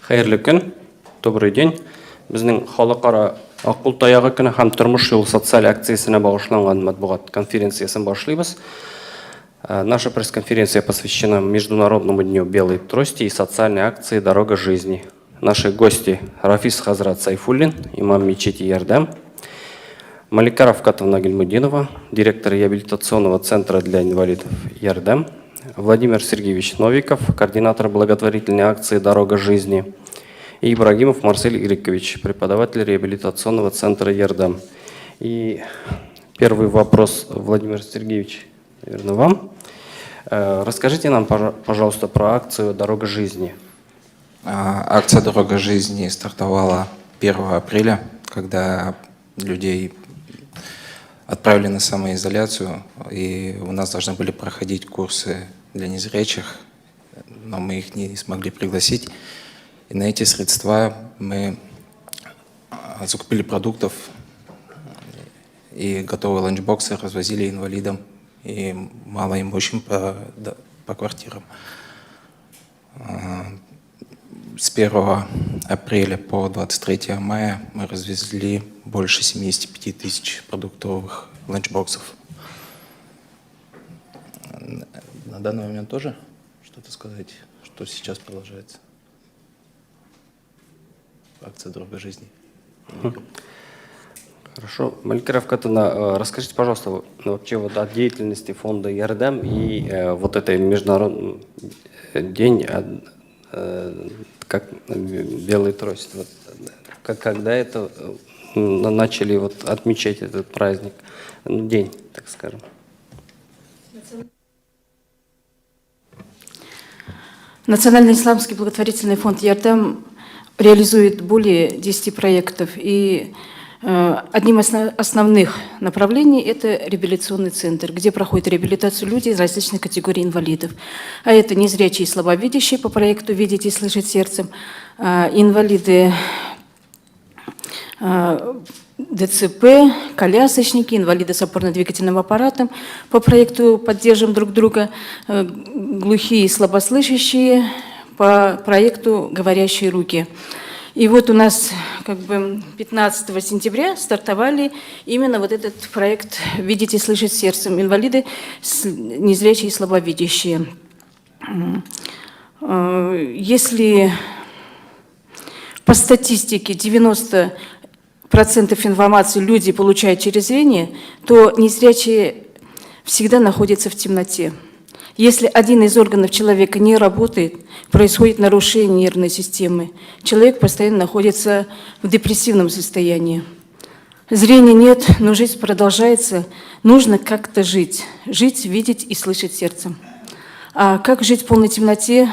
Хайырлы күн, добрый день. Безнең халыкара акыл таягы көне һәм тормыш юлы социаль акциясенә багышланган матбугат конференциясын башлыйбыз. Наша пресс-конференция посвящена Международному дню белой трости и социальной акции «Дорога жизни». Наши гости Рафис Хазрат Сайфуллин, имам мечети Ярдам, Малика Равкатовна Гельмудинова, директор реабилитационного центра для инвалидов Ярдам, Владимир Сергеевич Новиков, координатор благотворительной акции «Дорога жизни», и Ибрагимов Марсель Ирикович, преподаватель реабилитационного центра Ярдам. И первый вопрос, Владимир Сергеевич, наверное, вам. Расскажите нам, пожалуйста, про акцию «Дорога жизни». Акция «Дорога жизни» стартовала 1 апреля, когда людей отправили на самоизоляцию, и у нас должны были проходить курсы для незрячих, но мы их не смогли пригласить. И на эти средства мы закупили продуктов и готовые ланчбоксы развозили инвалидам и малоимущим по квартирам. С 1 апреля по 23 мая мы развезли больше 75 тысяч продуктовых ланчбоксов. На данный момент тоже что-то сказать, что сейчас продолжается? Акция «Дорога жизни». Хорошо. Малика Равкатовна, расскажите, пожалуйста, вообще вот о деятельности фонда Ярдам и вот этой международный день как белый трость. Вот, когда это начали вот отмечать этот праздник, день, так скажем? Национальный исламский благотворительный фонд Ярдам реализует более 10 проектов, и одним из основных направлений – это реабилитационный центр, где проходит реабилитацию людей из различных категорий инвалидов. А это незрячие и слабовидящие по проекту «Видеть и слышать сердцем», инвалиды ДЦП, колясочники, инвалиды с опорно-двигательным аппаратом по проекту «Поддержим друг друга», глухие и слабослышащие по проекту «Говорящие руки». И вот у нас 15 сентября стартовали именно вот этот проект «Видеть и слышать сердцем», инвалиды незрячие и слабовидящие. Если по статистике 90% информации люди получают через зрение, то незрячие всегда находятся в темноте. Если один из органов человека не работает, происходит нарушение нервной системы. Человек постоянно находится в депрессивном состоянии. Зрения нет, но жизнь продолжается. Нужно как-то жить. Жить, видеть и слышать сердцем. А как жить в полной темноте?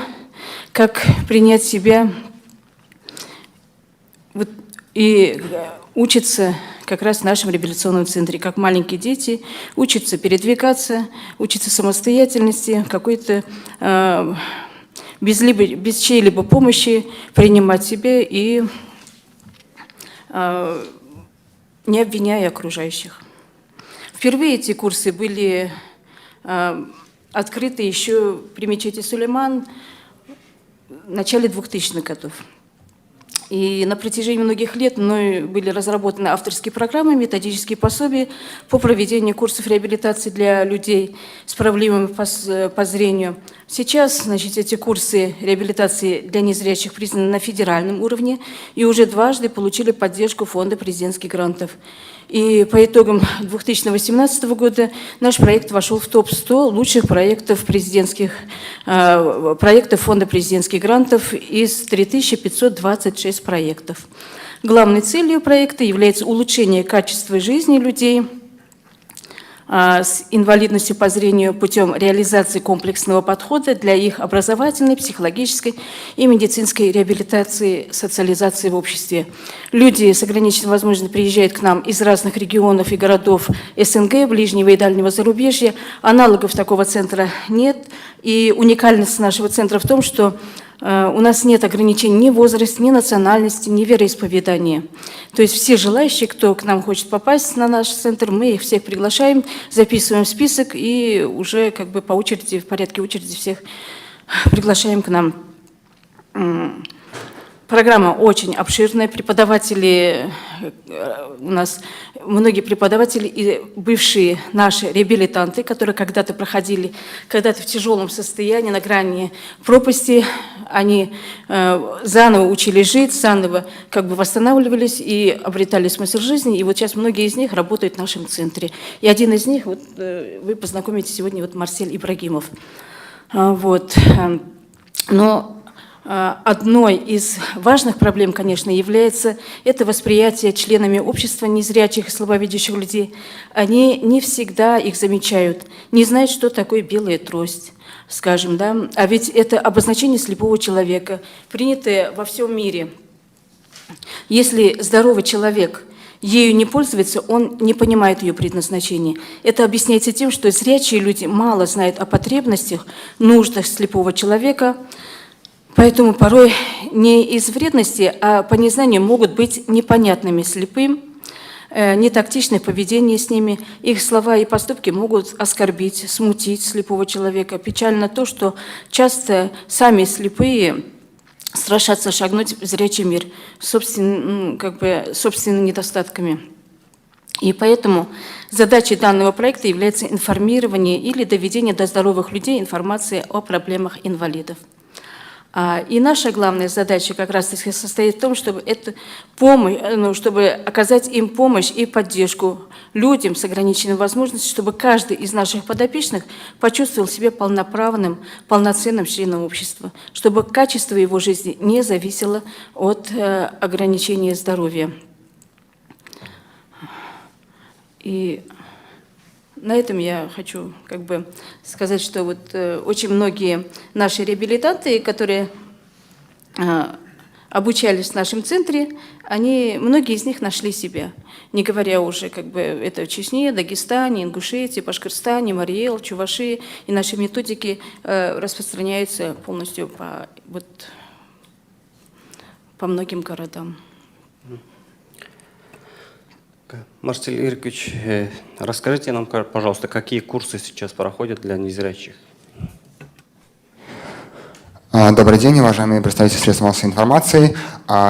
Как принять себя? Вот, и учиться как раз в нашем реабилитационном центре, как маленькие дети, учатся передвигаться, учатся самостоятельности, какой-то без чьей-либо помощи принимать себя и не обвиняя окружающих. Впервые эти курсы были открыты еще при мечети Сулейман в начале 2000-х годов. И на протяжении многих лет мной были разработаны авторские программы, методические пособия по проведению курсов реабилитации для людей с проблемами по зрению. Сейчас, эти курсы реабилитации для незрячих признаны на федеральном уровне и уже дважды получили поддержку фонда президентских грантов. И по итогам 2018 года наш проект вошел в топ-100 лучших проектов фонда президентских грантов из 3526 проектов. Главной целью проекта является улучшение качества жизни людей с инвалидностью по зрению путем реализации комплексного подхода для их образовательной, психологической и медицинской реабилитации, социализации в обществе. Люди с ограниченной возможностью приезжают к нам из разных регионов и городов СНГ, ближнего и дальнего зарубежья. Аналогов такого центра нет. И уникальность нашего центра в том, что у нас нет ограничений ни возраста, ни национальности, ни вероисповедания. То есть все желающие, кто к нам хочет попасть на наш центр, мы их всех приглашаем, записываем список и уже по очереди, в порядке очереди всех приглашаем к нам. Программа очень обширная. Преподаватели, у нас многие преподаватели и бывшие наши реабилитанты, которые когда-то проходили, когда-то в тяжелом состоянии, на грани пропасти, они заново учились жить, заново как бы восстанавливались и обретали смысл жизни. И вот сейчас многие из них работают в нашем центре. И один из них, вот, вы познакомитесь сегодня, вот Марсель Ибрагимов. Вот. Но одной из важных проблем, конечно, является это восприятие членами общества незрячих и слабовидящих людей. Они не всегда их замечают, не знают, что такое белая трость, скажем, да. А ведь это обозначение слепого человека, принятое во всем мире. Если здоровый человек ею не пользуется, он не понимает ее предназначения. Это объясняется тем, что зрячие люди мало знают о потребностях, нуждах слепого человека. Поэтому порой не из вредности, а по незнанию могут быть непонятными слепым, нетактичное поведение с ними. Их слова и поступки могут оскорбить, смутить слепого человека. Печально то, что часто сами слепые страшатся шагнуть в зрячий мир собственными недостатками. И поэтому задачей данного проекта является информирование или доведение до здоровых людей информации о проблемах инвалидов. И наша главная задача как раз состоит в том, чтобы чтобы оказать им помощь и поддержку людям с ограниченными возможностями, чтобы каждый из наших подопечных почувствовал себя полноправным, полноценным членом общества, чтобы качество его жизни не зависело от ограничения здоровья. И на этом я хочу сказать, что вот очень многие наши реабилитанты, которые обучались в нашем центре, многие из них нашли себя. Не говоря уже, это в Чечне, Дагестане, Ингушетии, Башкортостане, Марий-Эл, Чувашии. И наши методики распространяются полностью по многим городам. Марсель Ирикович, расскажите нам, пожалуйста, какие курсы сейчас проходят для незрячих? Добрый день, уважаемые представители средств массовой информации.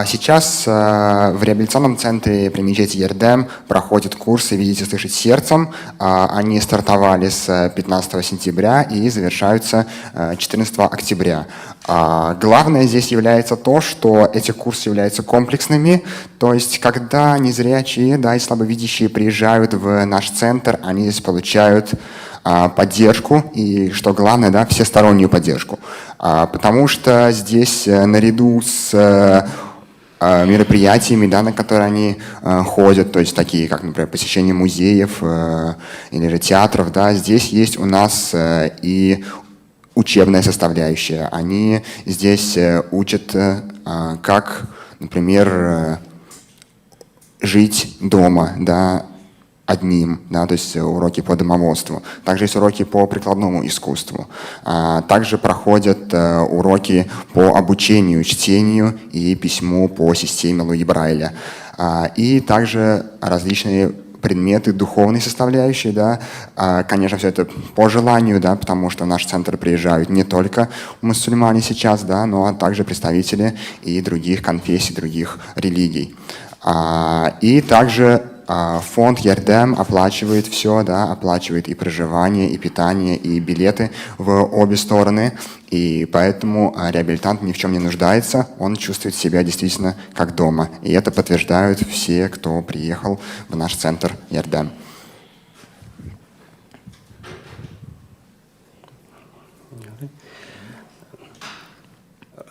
Сейчас в реабилитационном центре при мечети Ярдем проходят курсы «Видеть и слышать сердцем». Они стартовали с 15 сентября и завершаются 14 октября. Главное здесь является то, что эти курсы являются комплексными, то есть когда незрячие и слабовидящие приезжают в наш центр, они здесь получают поддержку и, что главное, всестороннюю поддержку. Потому что здесь наряду с мероприятиями, на которые они ходят, то есть такие, как, например, посещение музеев или же театров, здесь есть у нас и учебная составляющая. Они здесь учат, как, например, жить дома, одним, то есть уроки по домоводству. Также есть уроки по прикладному искусству. Также проходят уроки по обучению, чтению и письму по системе Луи Брайля. И также различные предметы духовной составляющей, конечно, все это по желанию, потому что в наш центр приезжают не только мусульмане сейчас, но также представители и других конфессий, других религий. И также фонд Ярдем оплачивает все, оплачивает и проживание, и питание, и билеты в обе стороны. И поэтому реабилитант ни в чем не нуждается, он чувствует себя действительно как дома. И это подтверждают все, кто приехал в наш центр Ярдем.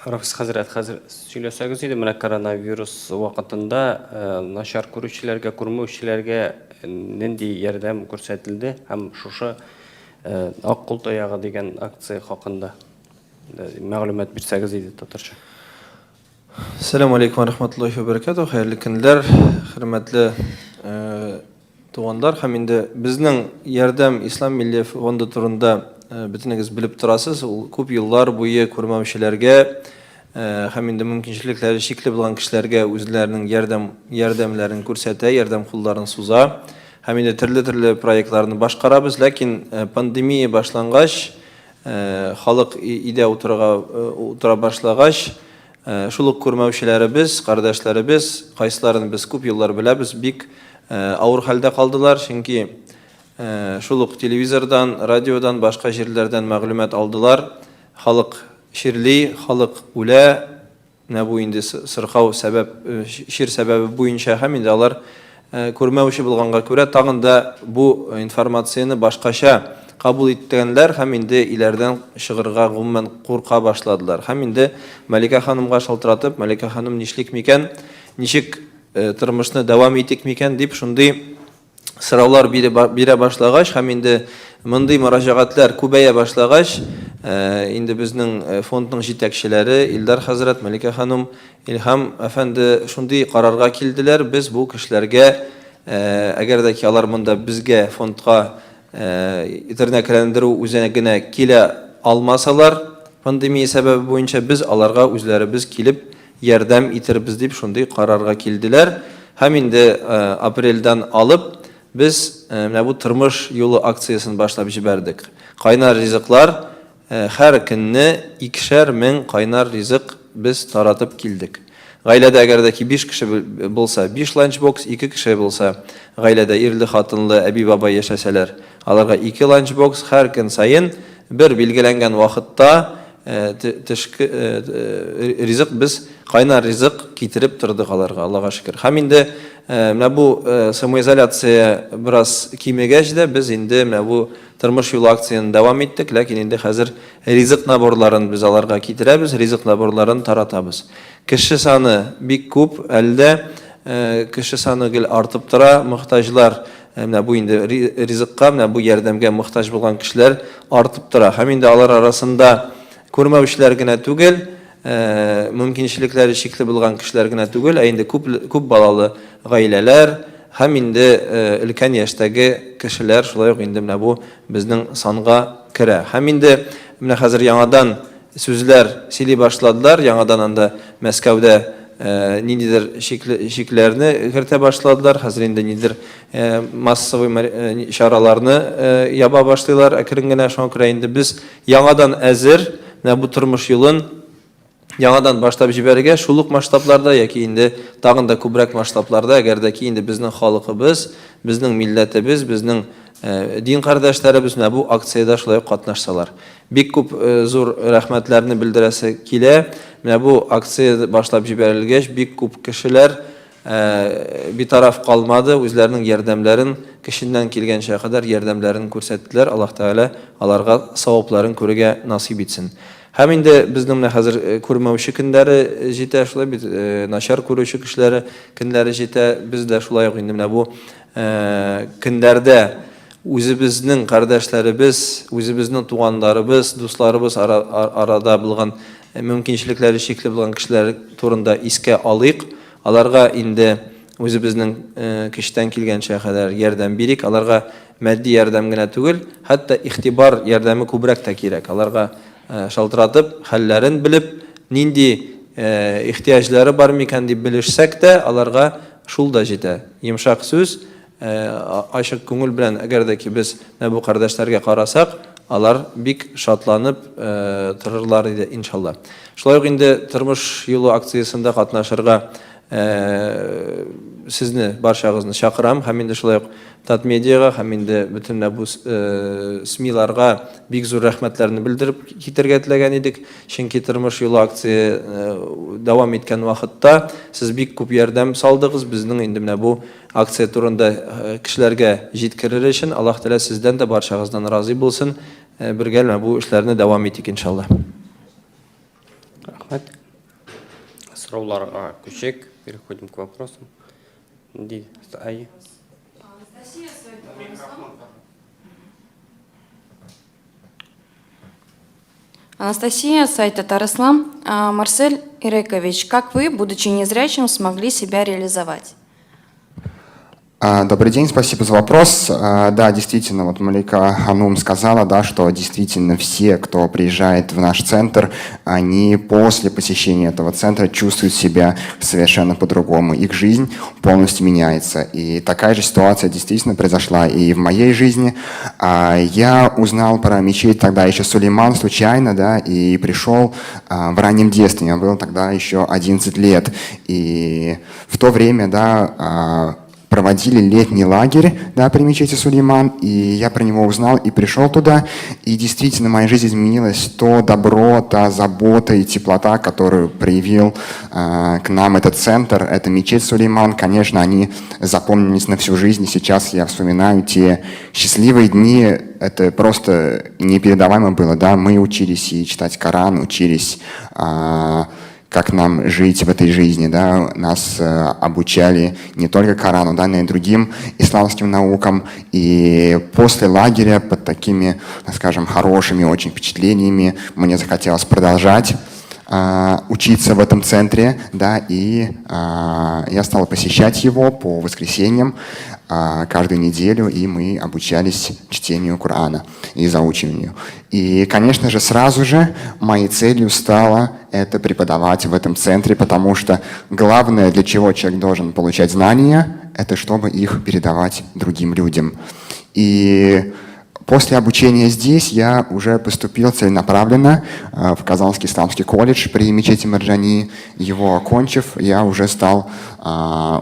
Рафис Хазрат, сөйлесеңіз еді, мына коронавирус уақытында нашар көрушілерге, көрмеушілерге нендей ярдәм көрсетілді, һәм шушы ақ құл таяғы деген акция хақында мәгълүмат бирсәгез иде татарча. Ассаламу алейкум ва рахматуллахи ва баракатуху. Хәерле көннәр, хөрмәтле тугандар. Һәм инде безнең ярдәм ислам милли фонды турында бөтенегез белеп торасыз. Ул күп еллар буе күрмәүчеләргә һәм инде мөмкинчелекләре шикле булган кешеләргә үзләренең ярдәмләрен күрсәтә, ярдәм кулларын суза. Һәм инде төрле проектларны башкарабыз, ләкин пандемия башлангач, халык идә утыра башлагач, Шул ук күрмәүчеләребез, кардәшләребез, кайсыларын без күп еллар беләбез, бик авыр хәлдә калдылар, чөнки шул ук телевизордан, радиодан, башка җирләрдән мәгълүмат алдылар. Халык ширли, халык үлә, менә бу инде сырхау сәбәп, шир сәбәбе буенча һәм инде алар күрмәүче булганга күрә тагын да бу информацияны башкача кабул иткәннәр һәм инде иләрдән чыгырга гомумән курка башладылар. Һәм инде Мәликә ханымга шалтыратып, Мәликә ханым нишлек микән, ничек тормышны дәвам итик микән дип шундый сораулар бирә башлагач һәм инде мондый мөрәҗәгатьләр күбәя башлагач, инде безнең фондның җитәкчеләре Илдар хәзрәт, Мәликә ханым, Илһам әфәнде шундый карарга килделәр, без бу кешеләргә, әгәр дә ки алар монда безгә фондка интернетләндерү үзенә генә килә алмасалар, пандемия сәбәбе буенча без аларга үзләребез килеп ярдәм итербез дип шундый карарга килделәр. Һәм инде апрельдән алып без менә бу тормыш юлы акциясын башлап җибәрдек. Кайнар ризыклар, һәр көнне 2,5 кайнар ризык без таратып килдек. Гаиләдә әгәр дә ки 5 кеше булса, 5 ланчбокс, 2 кеше булса, гаиләдә ирле хатынлы әби бабай яшәсәләр, аларга 2 ланчбокс һәр көн сайын бер билгеләнгән вакытта ризык без кайнар ризык китереп тордык аларга, Аллага шөкер. Һәм инде менә бу самоизоляция бераз кимегәч дә без инде менә бу тормыш юлы акцияны дәвам иттек, ләкин инде хәзер ризык наборларын без аларга китерәбез, ризык наборларын таратабыз. Кеше саны бик күп, әлдә кеше саны гел артып тора, мохтаҗлар менә бу инде ризыкка, менә бу ярдәмгә мохтаҗ булган кешеләр артып тора. Һәм инде алар арасында күрмәүчеләр генә түгел, мөмкинчелекләре чикле булган кешеләр генә түгел, инде күп балалы гаиләләр һәм инде өлкән яшьтәге кешеләр шулай ук инде менә бу безнең санга керә. Һәм инде менә хәзер яңадан сүзләр сөйли башладылар, яңадан анда Мәскәүдә ниндидер шикләрне кертә башладылар, хәзер инде ниндидер массовый чараларны яба башлыйлар, әкрен генә шуңа күрә инде без яңадан әзер менә бу тормыш юлын яңадан башлап җибәрергә, шул ук масштабларда яки инде тагын да күбрәк масштабларда, әгәр дә ки инде безнең халкыбыз, безнең милләтебез, безнең дин кардәшләребез менә бу акциядә шулай катнашсалар. Бик күп зур рәхмәтләрне белдерәсе килә. Менә бу акция башлап җибәрелгәч, бик күп кешеләр битараф калмады, үзләренең ярдәмләрен кешеннән килгәнчә кадәр ярдәмләрен күрсәттеләр. Аллаһ Тәгалә аларга савапларын күрергә насыйп итсен. Һәм инде безнең менә хәзер күрмәүче көннәре җитә, шулай бит начар күрүче кешеләре көннәре җитә. Без дә шулай ук инде менә бу көннәрдә үзебезнең кардәшләребез, үзебезнең туганнарыбыз, дусларыбыз арада булган мөмкинчелекләре чикле булган кешеләр турында искә алыйк. Аларга инде үзебезнең киштән килгәнчә кадәр ярдәм бирик. Аларга матди ярдәм генә түгел, хәтта ихтибар ярдәме күбрәк тә кирәк. Аларга шалтыратып, хәлләрен белеп, нинди ихтияҗлары бар микән дип белешсәк тә, аларга шул да җитә. Йомшак сүз, ачык күңел белән әгәр дә ки без бу кардәшләргә карасак, алар бик шатланып торырлар иде иншалла. Шулай ук инде тормыш юлы акциясында катнашырга сезне барчагызны чакырам, һәм инде шулай ук Татмедиага, һәм инде бөтен бу СМИларга бик зур рәхмәтләрне белдереп китергә теләгән идек. Чөнки тормыш юлы акция дәвам иткән вакытта сез бик күп ярдәм салдыгыз безнең инде менә бу акция турында кешеләргә җиткерер өчен. Аллаһ Тәгалә сездән дә барчагыздан разый булсын. Бергә бу эшләрне дәвам итик иншалла. Рәхмәт. Сорауларга күчек. Переходим к вопросам. Анастасия, сайт Татар-Ислам. Марсель Ирекович, как вы, будучи незрячим, смогли себя реализовать? Добрый день, спасибо за вопрос. Да, действительно, вот Малика Ханум сказала, да, что действительно все, кто приезжает в наш центр, они после посещения этого центра чувствуют себя совершенно по-другому. Их жизнь полностью меняется. И такая же ситуация действительно произошла и в моей жизни. Я узнал про мечеть тогда еще Сулейман случайно, да, и пришел в раннем детстве. Мне было тогда еще 11 лет. И в то время, да, проводили летний лагерь, да, при мечети Сулейман, и я про него узнал и пришел туда, и действительно моя жизнь изменилась. То добро, та забота и теплота, которую проявил к нам этот центр, это мечеть Сулейман, конечно, они запомнились на всю жизнь, и сейчас я вспоминаю те счастливые дни, это просто непередаваемо было, да, мы учились и читать Коран, учились как нам жить в этой жизни, да, нас обучали не только Корану, да, но и другим исламским наукам, и после лагеря под такими, скажем, хорошими очень впечатлениями мне захотелось продолжать учиться в этом центре, да, и я стал посещать его по воскресеньям каждую неделю, и мы обучались чтению Корана и заучиванию. И, конечно же, сразу же моей целью стало это преподавать в этом центре, потому что главное, для чего человек должен получать знания, это чтобы их передавать другим людям. И после обучения здесь я уже поступил целенаправленно в Казанский исламский колледж при мечети Марджани. Его окончив, я уже стал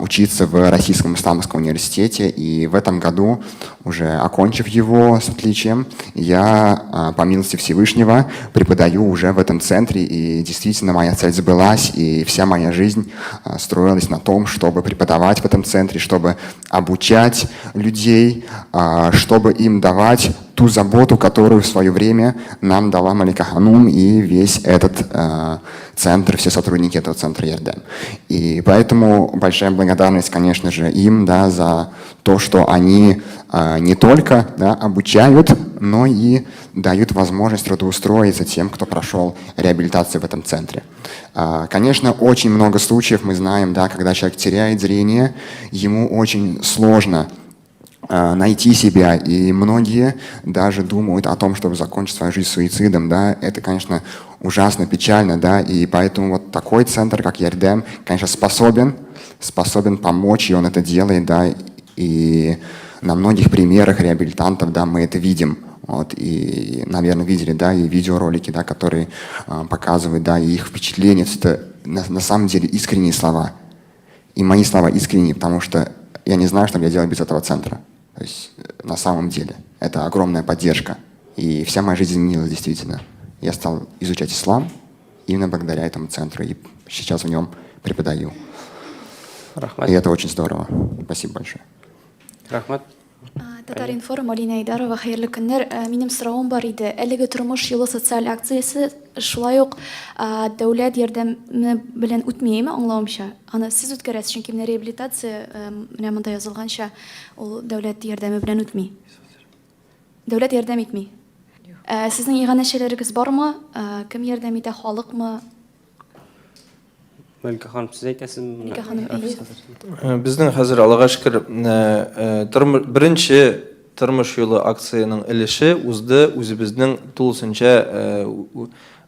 учиться в Российском исламском университете. И в этом году, уже окончив его с отличием, я, по милости Всевышнего, преподаю уже в этом центре. И действительно моя цель сбылась, и вся моя жизнь строилась на том, чтобы преподавать в этом центре, чтобы обучать людей, чтобы им давать ту заботу, которую в свое время нам дала Малика Ханум и весь этот центр, все сотрудники этого центра ЕРДМ. И поэтому большая благодарность, конечно же, им, да, за то, что они не только, да, обучают, но и дают возможность трудоустроиться тем, кто прошел реабилитацию в этом центре. Конечно, очень много случаев мы знаем, да, когда человек теряет зрение, ему очень сложно найти себя, и многие даже думают о том, чтобы закончить свою жизнь суицидом, да, это, конечно, ужасно печально, да, и поэтому вот такой центр, как ЕРДМ, конечно, способен помочь, и он это делает, да, и на многих примерах реабилитантов, да, мы это видим, вот, и, наверное, видели, да, и видеоролики, да, которые показывают, да, и их впечатления, это на самом деле искренние слова, и мои слова искренние, потому что я не знаю, что бы я делал без этого центра. То есть на самом деле это огромная поддержка. И вся моя жизнь изменилась действительно. Я стал изучать ислам именно благодаря этому центру. И сейчас в нем преподаю. Рахмат. И это очень здорово. Спасибо большое. Рахмат. Татар информ Алина Айдарова, хайырлы көннәр. Минем сорауым бар иде. Әлеге тормыш юлы социаль акциясе шулай ук дәүләт ярдәме белән үтмәйме, аңлавымча? Аны сез үткәрәсез, чөнки менә реабилитация менә монда язылганча ул дәүләт ярдәме белән үтми. Дәүләт ярдәм итми. Сезнең иганәчәләрегез бармы? Кем ярдәм итә, халыкмы? Малика ханым, сіз әйтәсізме? Малика ханым, Біздің қазір Аллаға шүкір бірінші тормыш юлы акцияның іліші өзіміздің тулысынша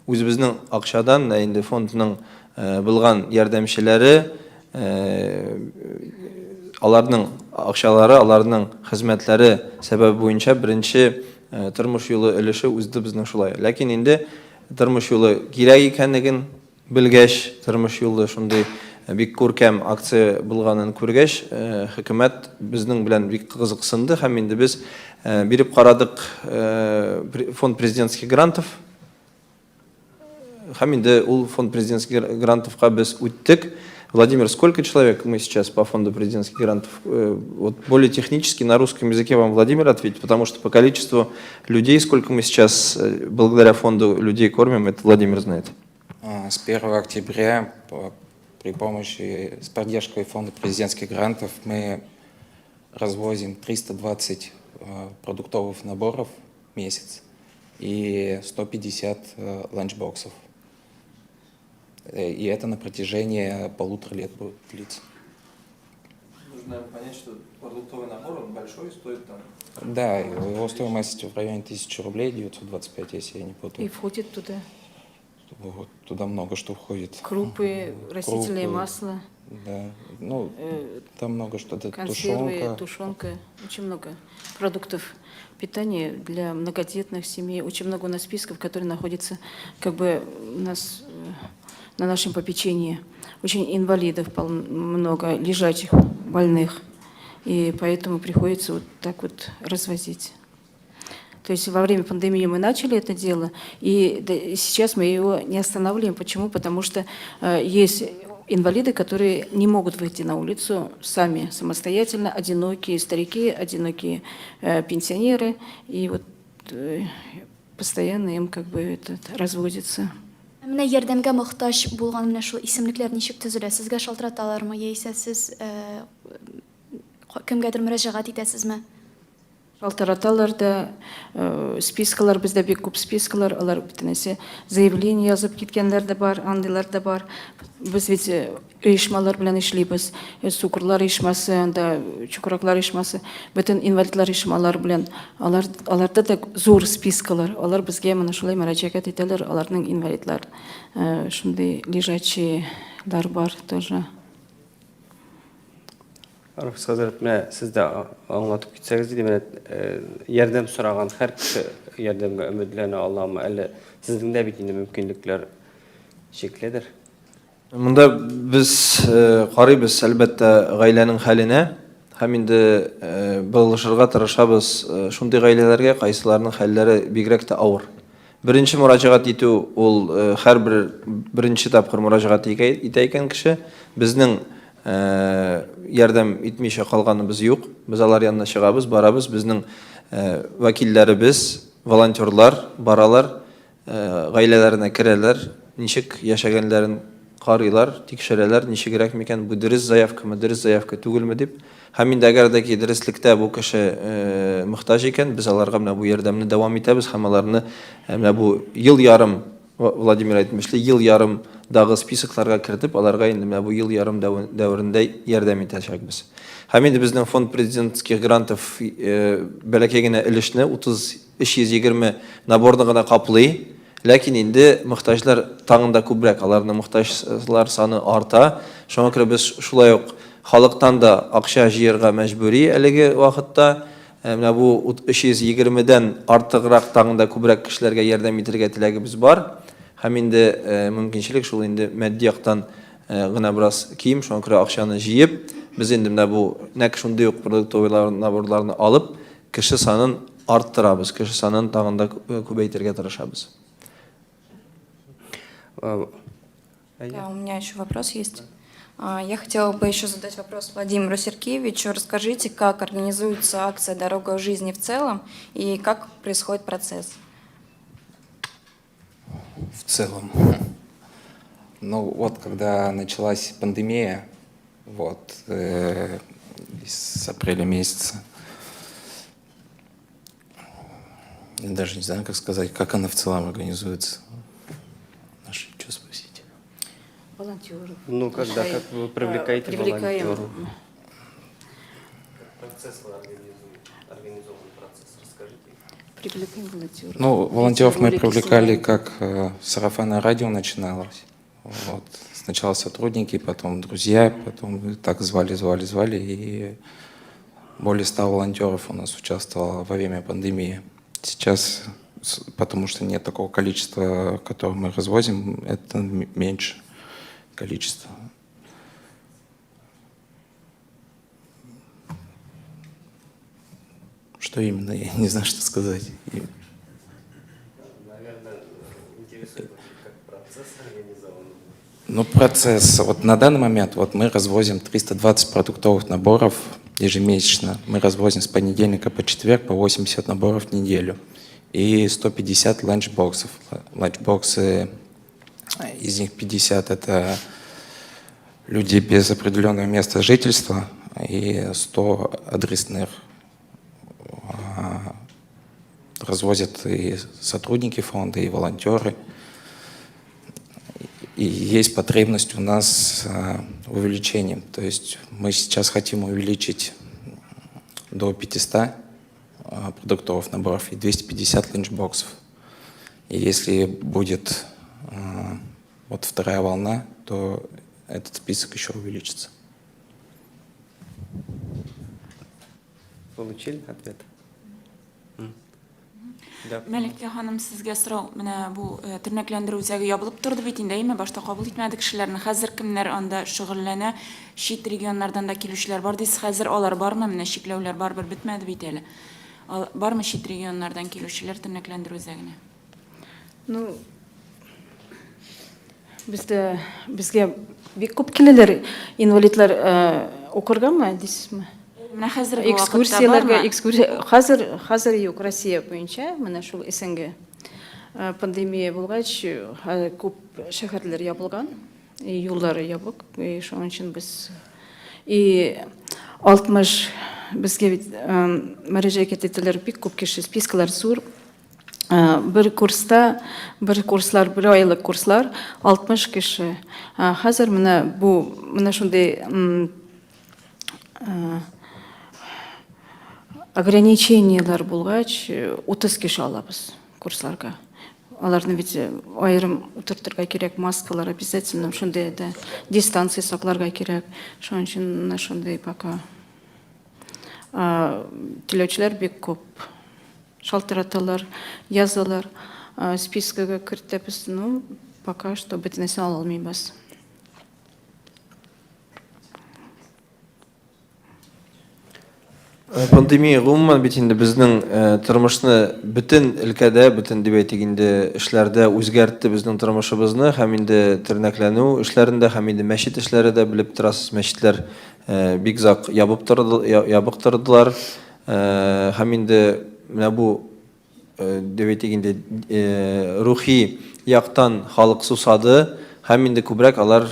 өзіміздің ақшадан енді фондның білған ярдәмшілері аларның ақшалары, аларның хезмәтләре сәбәбі бойынша бірінші тормыш юлы іліші өзді біздің шулай. Ләкин енді тормыш юлы керек екенлігін білгәш, тормыш юлы шундай бик күркәм акция булганын күргәш, хөкүмәт безнең белән бик кызыксынды һәм инде без биреп карадык фонд президентских грантов. Һәм инде ул фонд президентских грантовка без үттек. Владимир, сколько человек мы сейчас по фонду президентских грантов? Вот более технически на русском языке вам Владимир ответит, потому что по количеству людей, сколько мы сейчас благодаря фонду людей кормим, это Владимир знает. С 1 октября при помощи, с поддержкой фонда президентских грантов мы развозим 320 продуктовых наборов в месяц и 150 ланчбоксов. И это на протяжении 1,5 лет будет длиться. нужно понять, что продуктовый набор, он большой, стоит там. Да, его стоимость в районе 1000 рублей, 925, если я не И путаю. входит туда Вот, туда много что входит. крупы, растительное Крупы, масло, Да, ну, там много что. консервы, Тушенка. тушенка, очень много продуктов питания для многодетных семей. Очень много у нас списков, которые находятся как бы у нас на нашем попечении. Очень инвалидов много, лежачих, больных. И поэтому приходится вот так вот развозить. То есть во время пандемии мы начали это дело, и сейчас мы его не останавливаем. Почему? Потому что есть инвалиды, которые не могут выйти на улицу сами, самостоятельно, одинокие старики, одинокие пенсионеры, и вот постоянно им как бы это разводится. Менә ярдәмгә мохтаҗ булган менә шул исемлекләр ничек төзелә? Сезгә шалтыраталармы яисә сез кемгәдер мөрәҗәгать итәсезме? Шалтыраталар да, спискалар, бездә бик күп спискалар, алар бөтенесе заявление язып киткәннәр дә бар, андыйлар да бар. Без бит оешмалар белән эшлибез. Сукырлар оешмасы, анда чукраклар оешмасы, бөтен инвалидлар оешмалар белән. Аларда да зур спискалар. Алар безгә менә шулай мөрәҗәгать итәләр, аларның инвалидлар. Шундый лежачийлар бар тоже. Ариф Хазрат, менә сез дә аңлатып китсәгез иде, менә ярдәм сораган һәр кеше ярдәмгә өметләнә аламы, әле сезнең дә бит инде мөмкинлекләр шикледер. Монда без карыйбыз әлбәттә гаиләнең хәленә, һәм инде булышырга тырышабыз шундый гаиләләргә, кайсыларның хәлләре бигрәк тә авыр. Беренче мөрәҗәгать итү ул һәрбер беренче тапкыр мөрәҗәгать итә икән кеше, безнең ярдәм итмичә калганыбыз юк. Без алар янына чыгабыз, барабыз, безнең вәкилләребез, волонтерлар баралар, гаиләләренә керәләр, ничек яшәгәннәрен карыйлар, тикшерәләр, ничегрәк микән, бу дөрес заявкамы, дөрес заявка түгелме дип. Һәм инде әгәр дә ки дөреслекдә бу кеше мохтаҗ икән, без аларга менә бу ярдәмне дәвам итәбез, һәм аларны менә бу ел ярым, Владимир әйтмешле, ел ярым дагы списокларга кертеп, аларга инде менә бу ел ярым дәверендә ярдәм итәчәкбез. Һәм инде безнең фонд президентских грантов бәләкәй генә өлешне 320 наборны гына каплый, ләкин инде мохтаҗлар тагында күбрәк, аларның мохтаҗлар саны арта. Шуңа күрә без шулай ук халыктан да акча җыярга мәҗбүри әлеге вакытта. Менә бу 320-дән артыграк тагында күбрәк кешеләргә ярдәм итәргә теләгебез бар. Һәм инде мөмкинчелек шул инде матди яктан гына бераз ким, шуңа күрә акчаны җыеп, без инде менә бу нәкъ шундый ук продуктовый наборларны алып, кеше санын арттырабыз, кеше санын тагында күбәйтергә тырышабыз. Да, у меня еще вопрос есть. Я хотела бы еще задать вопрос Владимиру Сергеевичу. Расскажите, как организуется акция «Дорога жизни» в целом и как происходит процесс? В целом. Ну вот, когда началась пандемия, вот, с апреля месяца, я даже не знаю, как сказать, как она в целом организуется. Наши, что спросить? Волонтеры. Ну, когда как вы привлекаете Привлекаем. волонтеров? Процесс вы организован процесс, расскажите. Привлекаем волонтеров. Ну, волонтеров мы Ролики привлекали, снимаем. как сарафанное радио начиналось. Вот. Сначала сотрудники, потом друзья, потом так звали, и более 100 волонтеров у нас участвовало во время пандемии. Сейчас, потому что нет такого количества, которое мы развозим, это меньше количество. Что именно? Я не знаю, что сказать. Наверное, интересует, как процесс организован. Ну, процесс. Вот на данный момент вот мы развозим 320 продуктовых наборов ежемесячно. Мы развозим с понедельника по четверг по 80 наборов в неделю. И 150 ланчбоксов. Ланчбоксы, из них 50 это люди без определенного места жительства и 100 адресных. Развозят и сотрудники фонда, и волонтеры. И есть потребность у нас в увеличении. То есть мы сейчас хотим увеличить до 500 продуктовых наборов и 250 ланчбоксов. И если будет вот вторая волна, то этот список еще увеличится. Получили ответ? Melike hanım sizge so'rov, mana bu tirnaklantiruvchiga yopilib turdi bitingdaymi? Boshda qabul etmadi kishilarni. Hozir kimlar onda shug'ullana? Shit regionlardan da keluvchilar bor deysiz. Hozir ular bormi? Mana cheklovlar baribir bitmadi bitali. Bormi shit regionlardan keluvchilar tirnaklantiruvchiga? Ну, бізге бек көп келелер инвалидлар оқырғанмы дейсізме? Mana hozirgi Экскурсияларға, қазір юк Россия бойынша, мына шул СНГ пандемия болғач, көп шәһәрләр ябылган, юллары ябык, шуның өчен біз 60 бізге мөрәҗәгать итәләр бик күп кеше, спискалар зур. Bir айлык курслар 60 кеше. Хәзер менә шундый ограничениялар булгач 30 кеше алабыз курсларга. Аларны бит айрым утыртырга кирәк, маскалар обязательно, шундый да дистанция сакларга кирәк. Шуның өчен шундый пока теләүчеләр бик күп. Шалтыраталар, язалар, спискага кертәбез, ну, пока что бөтенесе ала алмыйбыз. Пандемия гомумән бит инде безнең тормышны бөтен өлкәдә, бөтен дип әйтгәндә эшләрдә үзгәртте безнең тормышыбызны, һәм инде тернәкләнү эшләрендә, һәм инде мәчет эшләре дә белеп торасыз, мәчетләр бик зак ябык тордылар, һәм инде менә бу дип әйтгәндә рухи яктан халык сусады, һәм инде күбрәк алар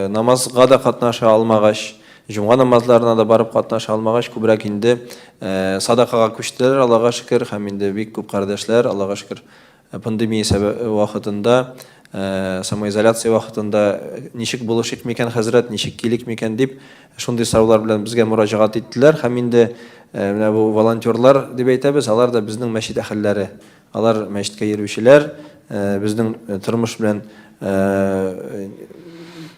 намазга да катнаша алмагач, Җомга намазларына да барып катнаша алмагач, күбрәк инде садакага күчтеләр, Аллага шөкер, һәм инде бик күп кардәшләр, Аллага шөкер, пандемия вакытында, самоизоляция вакытында ничек булышык микән хәзрәт, ничек килик микән дип, шундый сораулар белән безгә мөрәҗәгать иттеләр, һәм инде менә бу волонтерлар дип әйтәбез, алар да безнең мәчет әһелләре, алар мәчеткә йөрүчеләр, безнең тормыш белән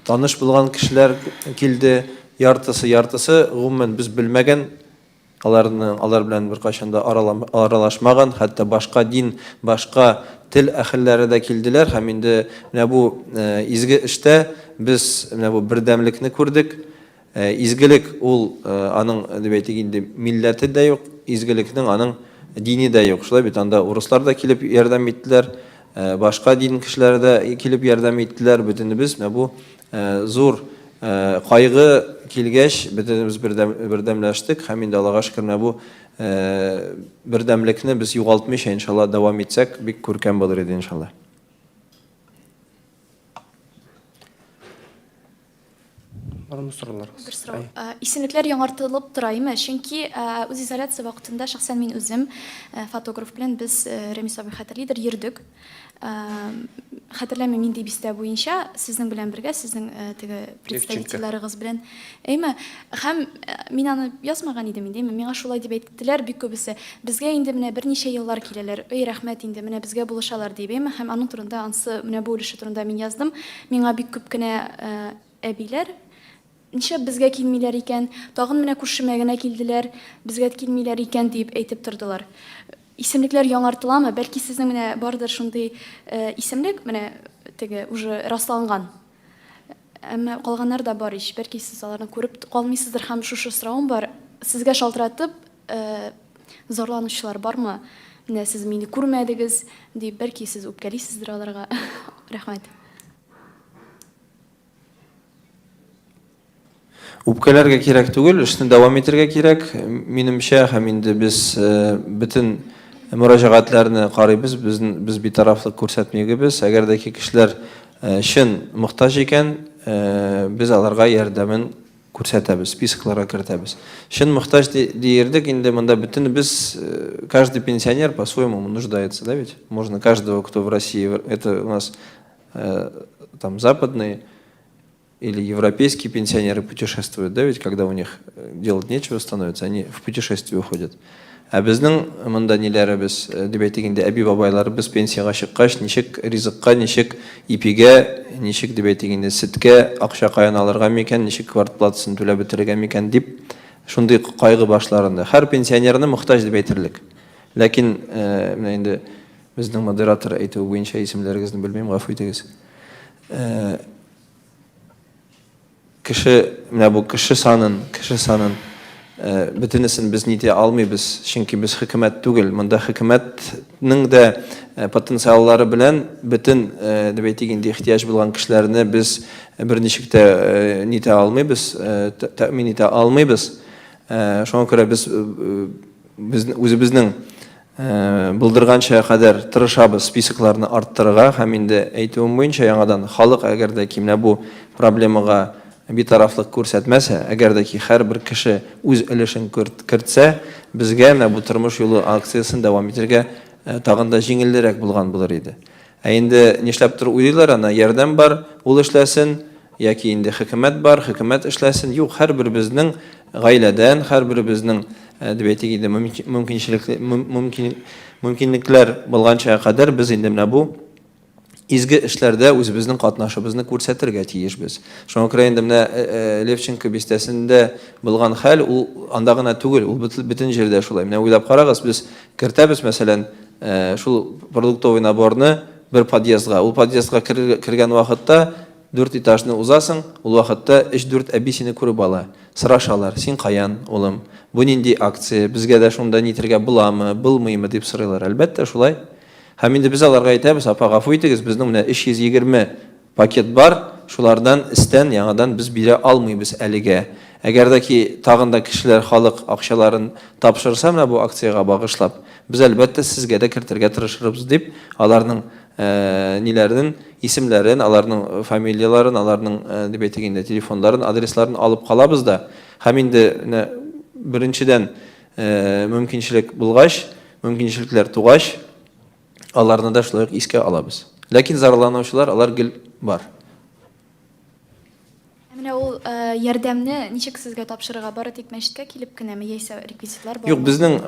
таныш булган кешеләр килде. Яртысы, гомумән без белмәгән, алар белән беркайчанда аралашмаган, хәтта башка дин, башка тел әһелләре дә килделәр, һәм инде менә бу изге эштә без менә бу бердәмлекне күрдек. Изгелек ул аның дип әйтгәндә милләте дә юк, изгелекнең аның дине дә юк. Шулай бит анда урыслар да килеп ярдәм иттеләр, башка дин кешеләре дә килеп ярдәм иттеләр. Бөтенебез менә бу зур кайгы килгәч, бөтенебез бердәмләштек, һәм инде Аллага шөкер, менә бу бердәмлекне без югалтмыйча, иншалла, дәвам итсәк, бик күркәм булыр иде, иншалла. Исемлекләр яңартылып тораймы? Чөнки үз изоляция вакытында шәхсән мин үзем фотограф белән без Ремис абый хәтерлидер йөрдек. Хәтерләмим инде бистә буенча сезнең белән бергә, сезнең теге представительләрегез белән. Әйме, һәм мин аны язмаган идем инде, миңа шулай дип әйттеләр, бик күбесе. Безгә инде менә берничә еллар киләләр. Эй, рәхмәт, инде менә безгә булышалар дип, әйме, һәм аның турында, ансы менә бу өлеше турында мин яздым. Миңа бик күп кенә әбиләр ничә безгә килмиләр икән, тагын менә күршемә генә килделәр, безгә килмиләр икән дип әйтеп тордылар. Исемлекләр яңартыламы? Бәлки сезнең менә бардыр шундый исемлек, менә теге уже расланган. Әмма калганнар да бар ич. Бәлки сез аларны күреп калмыйсыздыр, һәм шушы сорауым бар. Сезгә шалтыратып зарланучылар бармы? Менә сез мине күрмәдегез дип, бәлки сез үпкәлисездер аларга. Рәхмәт. Үпкәләргә кирәк түгел, эшне дәвам итәргә кирәк. Минемчә, һәм инде без бөтен мөрәҗәгатьләрне карыйбыз, без битарафлык күрсәтмәйбез. Әгәр дә кешеләр чын мохтаҗ икән, без аларга ярдәмен күрсәтәбез, спискларга кертәбез. Чын мохтаҗ диердек, инде монда бөтен без, каждый пенсионер по-своему нуждается, да ведь? Можно каждого, кто в России, это у нас там западные или европейские пенсионеры путешествуют, да, ведь когда у них делать нечего становится, они в путешествие уходят. А безнең монда ниләребез дип әйтгәндә әби бабайларыбыз пенсияга чыккач ничек ризыкка, ничек ипигә, ничек дип әйтгәндә сөткә акча каян алырга микән, ничек квартплатасын түләп бетерергә микән дип шундый кайгы башларында. Һәр пенсионерны мохтаҗ дип әйтерлек. Ләкин менә инде безнең модератор әйтү буенча исемләрегезне белмим, гафу итегез. Кеше менә бу кеше санын бөтенесен без нитә алмыйбыз, чөнки без хөкүмәт түгел. Монда хөкүмәтнең дә потенциаллары белән бөтен дип әйтгәндә ихтияҗ булган кешеләрне без берничек тә нитә алмыйбыз, тәэмин итә алмыйбыз. Шуңа күрә без үзебезнең булдырганча кадәр тырышабыз списокларны арттырырга һәм инде әйтүем буенча яңадан халык әгәр дә ки менә бу проблемага битарафлык күрсәтмәсә, әгәр дә ки һәрбер кеше үз өлешен кертсә, безгә менә бу тормыш юлы акциясын дәвам итәргә тагын да җиңелрәк булган булыр иде. Ә инде нишләп тор уйлыйлар, ана ярдәм бар, ул эшләсен, яки инде хөкүмәт бар, хөкүмәт эшләсен. Юк, һәрбер безнең гаиләдән, һәрбер безнең дип әйтгәндә мөмкинлекләр булганча кадәр без инде менә бу изге эшләрдә үзебезнең катнашыбызны күрсәтергә тиешбез. Шуңа күрә инде менә Левченко бистәсендә булган хәл ул анда гына түгел, ул бөтен җирдә шулай. Менә уйлап карагыз, без кертәбез мәсәлән шул продуктовый наборны бер подъездга. Ул подъездга кергән вакытта 4 этажны узасың, ул вакытта 3-4 әби сине күреп ала. Сорашалар: "Син каян, улым? Бу нинди акция? Безгә дә шунда нитергә буламы, булмыймы?" дип сорыйлар. Әлбәттә шулай. Һәм инде без аларга әйтәбез: "Апа, гафу итегез, безнең менә 320 пакет бар, шулардан истән яңадан без бирә алмыйбыз әлегә. Әгәр дә ки тагын да кешеләр халык акчаларын тапшырса менә бу акцияга багышлап, без әлбәттә сезгә дә кертергә тырышырбыз" дип аларның ниләрен, исемләрен, аларның фамилияларын, аларның дип әйтгәндә телефоннарын, адресларын алып калабыз да. Һәм инде беренчедән мөмкинчелек булгач, мөмкинчелекләр тугач, аларны да шулай искә алабыз. Ләкин зарланучылар алар гел бар. Менә ул ярдәмне ничек сезгә тапшырырга бары тик мәчеткә килеп кенәме яисә реквизитлар бар? Юк, безнең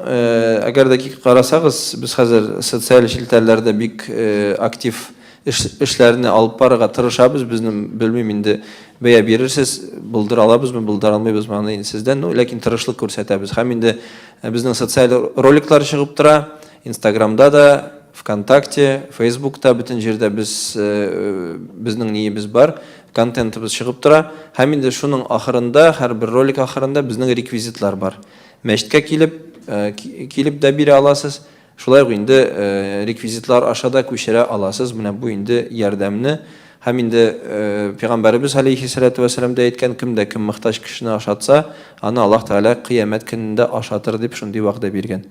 әгәр дә ки карасагыз, без хәзер социаль шелтәләрдә бик актив эшләрне алып барырга тырышабыз. Безнең белмим инде бәя бирерсез, булдыра алабызмы, булдыра алмыйбызмы аны инде сездән, ләкин тырышлык күрсәтәбез. Һәм инде безнең социаль роликлар чыгып тора, Инстаграмда да, ВКонтакте, Фейсбукта, бөтен җирдә безнең ниебез бар, контентыбыз чыгып тора. Һәм инде шуның ахырында, һәрбер ролик ахырында безнең реквизитлар бар. Мәчеткә килеп дә бирә аласыз. Шулай ук инде реквизитлар ашада күчерә аласыз. Менә бу инде ярдәмне. Һәм инде Пәйгамбәрбез алейхиссалату вассалам да әйткән, кемдә кем мохтаҗ кешене ашатса, аны Аллаһ Тәгалә кыямәт көнендә ашатыр дип шундый вәгъдә биргән.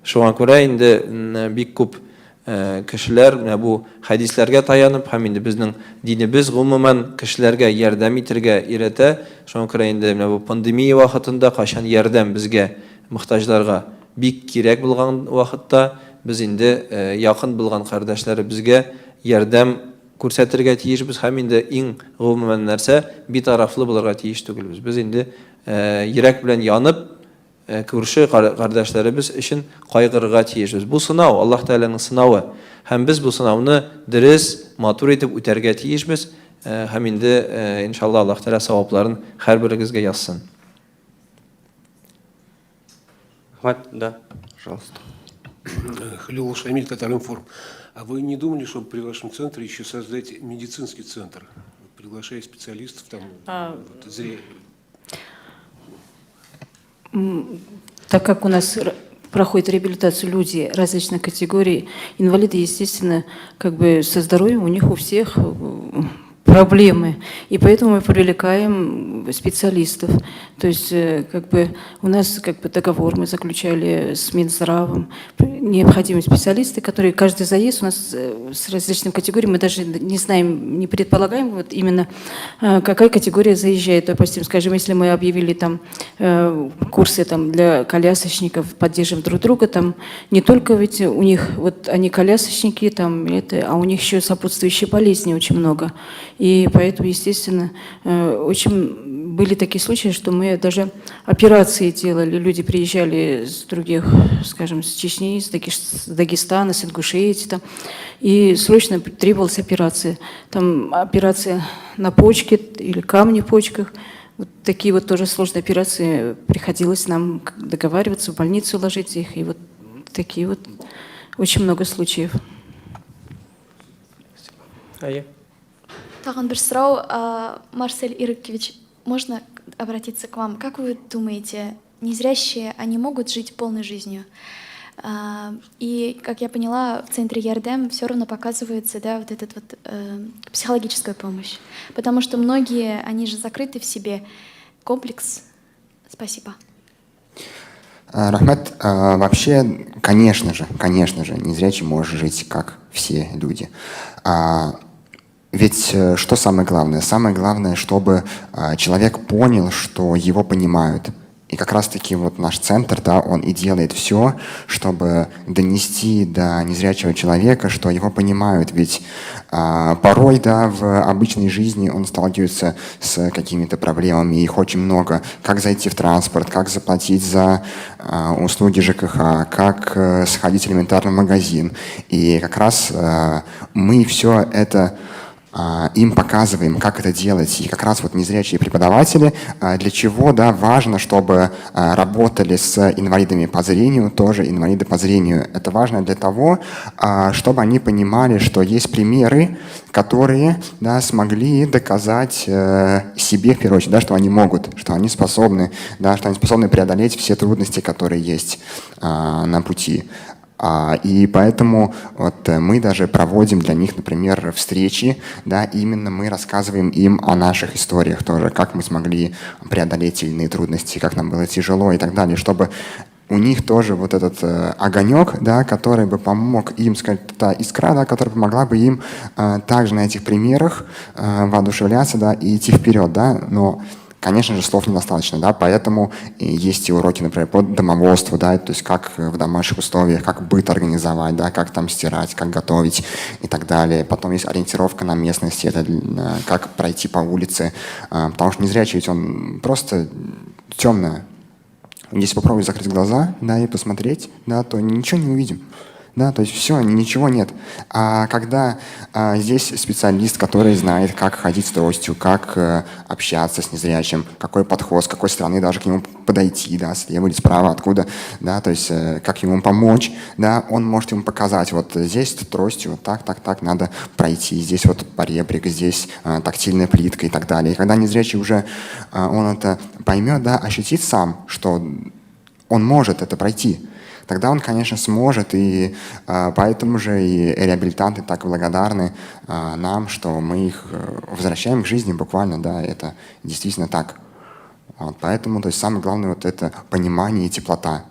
Шуңа күрә инде бик күп кешеләр менә бу хәдисләргә таянып, һәм инде безнең динебез гомумән кешеләргә ярдәм итәргә өйрәтә. Шуңа күрә инде менә бу пандемия вакытында кайчан ярдәм безгә мохтаҗларга бик кирәк булган вакытта без инде якын булган кардәшләребезгә ярдәм күрсәтергә тиешбез. Һәм инде иң гомумән нәрсә битарафлы булырга тиеш түгелбез. Без инде йөрәк белән янып күрше кардәшләребез өчен кайгырырга тиешбез. Бу сынау Аллаһ Тәгаләнең сынавы. Һәм без бу сынауны дөрес, матур итеп үтәргә тиешбез. Һәм инде иншалла Аллаһ Тәгалә савапларын һәрберегезгә язсын. Да, пожалуйста. Халил Шамиль, Татар-Информ. А вы не думали, чтобы при вашем центре еще создать медицинский центр, приглашая специалистов там? Так как у нас проходит реабилитацию люди различных категорий, инвалиды, естественно, как бы со здоровьем у них у всех проблемы, и поэтому мы привлекаем специалистов. То есть, как бы у нас как бы договор мы заключали с Минздравом, необходимы специалисты, которые каждый заезд у нас с различными категориями, мы даже не знаем, не предполагаем, вот именно какая категория заезжает. Допустим, скажем, если мы объявили там курсы там для колясочников, поддержим друг друга, там не только ведь у них, вот они колясочники, там, а у них еще сопутствующие болезни очень много. И И поэтому, естественно, очень были такие случаи, что мы даже операции делали. Люди приезжали с других, скажем, с Чечни, с Дагестана, с Ингушетии, там, и срочно требовалась операция. Там операция на почке или камни в почках. Вот такие вот тоже сложные операции. Приходилось нам договариваться, в больницу ложить их. И вот такие вот очень много случаев. Тагын бір сұрау, Марсель Ирыкович, можно обратиться к вам? Как вы думаете, незрящие, они могут жить полной жизнью? И, как я поняла, в центре Ярдем все равно показывается, да, вот эта вот психологическая помощь. Потому что многие, они же закрыты в себе. Комплекс. Спасибо. Рахмет, вообще, конечно же, незрячий может жить, как все люди. Ведь что самое главное? Самое главное, чтобы человек понял, что его понимают. И как раз-таки вот наш центр, да, он и делает все, чтобы донести до незрячего человека, что его понимают. Ведь порой, да, в обычной жизни он сталкивается с какими-то проблемами, их очень много. Как зайти в транспорт, как заплатить за услуги ЖКХ, как сходить элементарно в магазин. И как раз мы все это им показываем, как это делать. И как раз вот незрячие преподаватели, для чего, да, важно, чтобы работали с инвалидами по зрению, тоже инвалиды по зрению. Это важно для того, чтобы они понимали, что есть примеры, которые, да, смогли доказать себе, в первую очередь, да, что они могут, что они способны, да, что они способны преодолеть все трудности, которые есть на пути. И поэтому вот мы даже проводим для них, например, встречи, да, именно мы рассказываем им о наших историях тоже, как мы смогли преодолеть те или иные трудности, как нам было тяжело и так далее, чтобы у них тоже вот этот огонек, да, который бы помог им, сказать, та искра, да, которая помогла бы им также на этих примерах воодушевляться, да, и идти вперед, да, но конечно же, слов недостаточно, да, поэтому есть и уроки, например, по домоводству, да, то есть как в домашних условиях, как быт организовать, да, как там стирать, как готовить и так далее. Потом есть ориентировка на местности, это как пройти по улице, потому что незрячий ведь он просто темное. Если попробовать закрыть глаза, да, и посмотреть, да, то ничего не увидим. Да, то есть все, ничего нет. А когда здесь специалист, который знает, как ходить с тростью, как общаться с незрячим, какой подход, с какой стороны даже к нему подойти, да, слева или справа, откуда, да, то есть как ему помочь, да, он может ему показать, вот здесь тростью, вот так надо пройти, здесь вот поребрик, здесь тактильная плитка и так далее. И когда незрячий уже, он это поймет, да, ощутит сам, что он может это пройти, тогда он, конечно, сможет, и поэтому же и реабилитанты так благодарны нам, что мы их возвращаем к жизни буквально, да, это действительно так. Вот, поэтому, то есть самое главное вот это понимание и теплота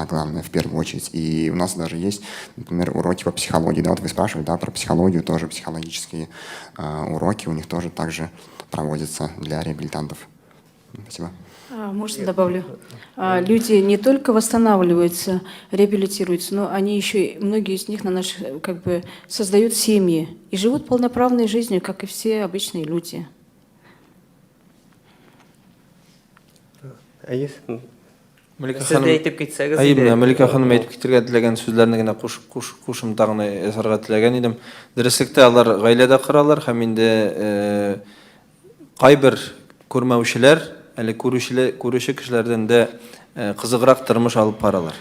главное в первую очередь. И у нас даже есть, например, уроки по психологии, да, вот вы спрашивали, да, про психологию, тоже психологические уроки у них тоже также проводятся для реабилитантов. Спасибо. Можно добавлю? Люди не только восстанавливаются, реабилитируются, но они еще, многие из них как бы создают семьи и живут полноправной жизнью, как и все обычные люди. Малика ханым айтып кетерге тілеген сөздеріне генә қушымтағына ясарға тілеген едім. Дәреслікте алар ғаиләдә қыралар, һәм инде кайбер күрмәүчеләр, әле күрүче кешеләрдән дә кызыграк тормыш алып баралар.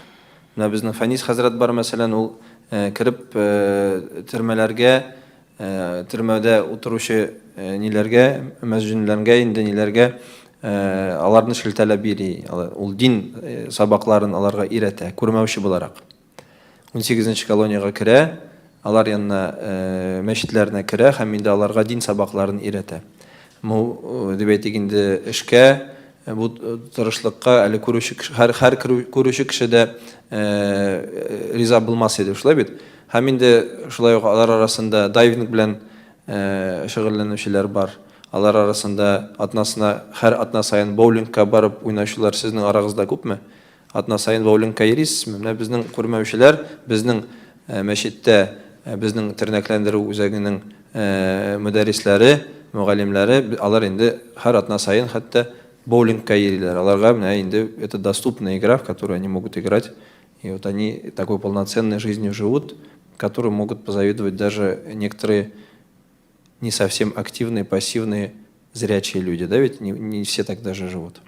Менә безнең Фәнис хәзрәт бар, мәсәлән, ул кирип төрмәләргә, төрмәдә утыручы ниләргә, мәсҗүнләргә, инде ниләргә аларны шелтәләп бирә. Ул дин сабакларын аларга өйрәтә, күрмәүче буларак. 18-нче колонияга керә, алар янына мәчетләренә керә һәм инде аларга дин сабакларын өйрәтә. Бу дип әйтик инде эшкә, бу тырышлыкка әле һәр күрүче кеше дә риза булмас иде, шулай бит. Һәм инде шулай ук алар арасында дайвинг белән шөгыльләнүчеләр бар. Алар арасында һәр атна сайын боулингка барып уйнаучылар сезнең арагызда күпме? Атна сайын боулингка йөрисезме? Менә безнең күрмәүчеләр безнең мәчеттә, безнең тернәкләндерү үзәгенең мөдәрисләре мөгаллимләре, алар инде һәр атна сайын хәтта боулингка йөриләр. Аларга менә инде это доступная игра, в которую они могут играть. И вот они такой полноценной жизнью живут, которую могут позавидовать даже некоторые не совсем активные, пассивные, зрячие люди. Да, ведь не все так даже живут.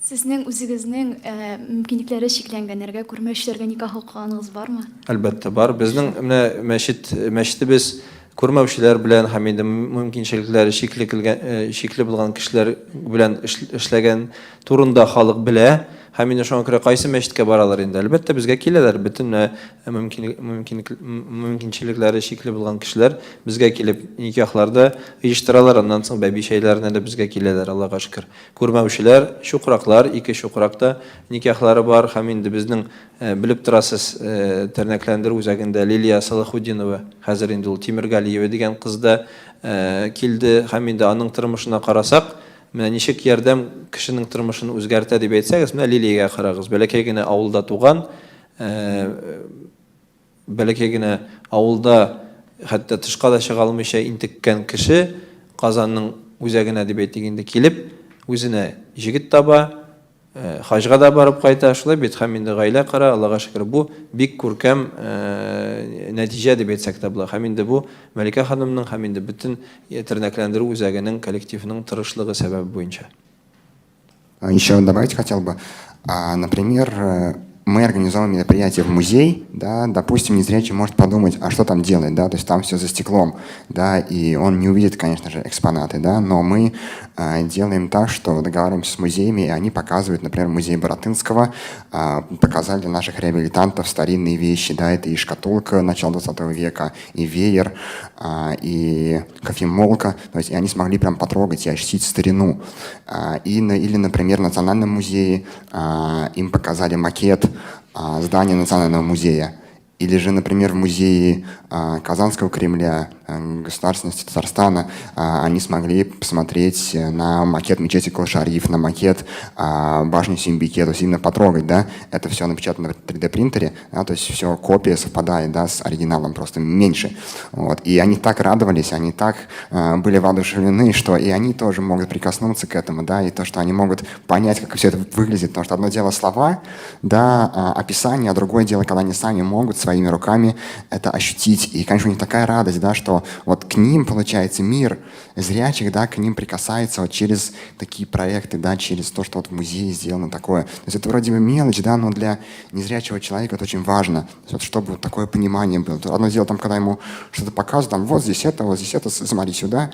Сезнең үзегезнең мөмкинлекләре шикләнгәннәргә күрмәүчеләргә никах хукугыңыз бармы? Әлбәттә бар. Безнең менә мәчетебез күрмәүчеләр белән һәм инде мөмкинчелекләре шикле булган кешеләр белән эшләгән турында халык белә. Һәм инде шуңа күрә кайсы мәчеткә баралар инде. Әлбәттә безгә киләләр. Бөтен мөмкинчелекләре шикле булган кешеләр безгә килеп никахларда оештыралар. Аннан соң бәбишәйләренә дә безгә киләләр, Аллаһка шөкер. Күрмәүчеләр, чукраклар, ике чукракта никахлары бар. Һәм инде безнең белеп торасыз тернәкләндерү үзәгендә Лилия Салахуддинова, хәзер инде ул Тимергалиева дигән кыз да килде. Һәм инде аның тормышына карасак, менә ничек ярдәм кешенең тормышын үзгәртә дип әйтсәгез, менә Лилиягә карагыз. Бәләкәй генә авылда туган, бәләкәй генә авылда хәтта тышка да чыга алмыйча интеккән кеше Казанның үзәгенә дип әйтгәндә килеп, үзенә җигет таба, хаҗга да барып кайта, шулай бит һәм инде гаилә кара, Аллаһка шөкер, бу бик күркәм нәтиҗә дип әйтсәк тә була. Һәм инде бу Мәликә ханымның һәм инде бөтен тернәкләндерү үзәгенең коллективының тырышлыгы сәбәбе буенча. Еще добавить хотел бы, например, мы организовываем мероприятие в музей, да, допустим, незрячий может подумать, а что там делать, да, то есть там все за стеклом, да, и он не увидит, конечно же, экспонаты, да, но мы делаем так, что договариваемся с музеями, и они показывают, например, музей Баратынского, показали для наших реабилитантов старинные вещи, да, это и шкатулка начала 20 века, и веер, и кофемолка, то есть и они смогли прям потрогать и ощутить старину. Или, например, в Национальном музее им показали макет здания Национального музея. Или же, например, в музее Казанского Кремля, государственности Татарстана, они смогли посмотреть на макет мечети Кул-Шариф, на макет башни Сюмбике, то есть именно потрогать, да, это все напечатано на 3D принтере, да, то есть все копия совпадает, да, с оригиналом, просто меньше. Вот. И они так радовались, они так были воодушевлены, что и они тоже могут прикоснуться к этому, да, и то, что они могут понять, как все это выглядит, потому что одно дело слова, да, описание, а другое дело, когда они сами могут своими руками это ощутить. И, конечно, у них такая радость, да, что вот к ним, получается, мир зрячих, да, к ним прикасается вот через такие проекты, да, через то, что вот в музее сделано такое. То есть это вроде бы мелочь, да, но для незрячего человека это очень важно. То есть вот чтобы вот такое понимание было. Одно дело, там, когда ему что-то показывают, там, вот здесь это, смотри сюда,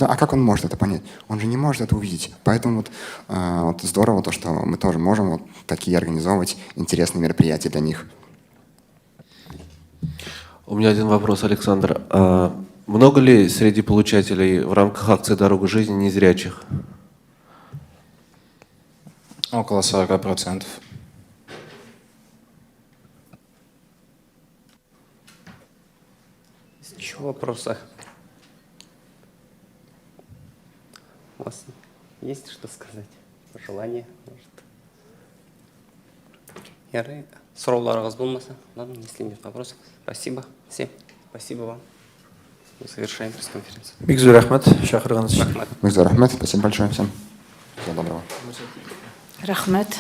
а как он может это понять? Он же не может это увидеть. Поэтому вот здорово то, что мы тоже можем вот такие организовывать интересные мероприятия для них. У меня один вопрос, Александр. Много ли среди получателей в рамках акции «Дорога жизни» незрячих? Около 40%. Еще вопросы? У вас есть что сказать? Пожелание, может? Ярый. Сұрауларыңыз болмаса? Ладно, если нет вопросов. Спасибо всем. Спасибо вам. Мы завершаем пресс-конференцию. Бик зур рәхмәт, шақырганыз өчен. Бик зур рәхмәт, спасибо большое всем. Всего доброго. Рахмет.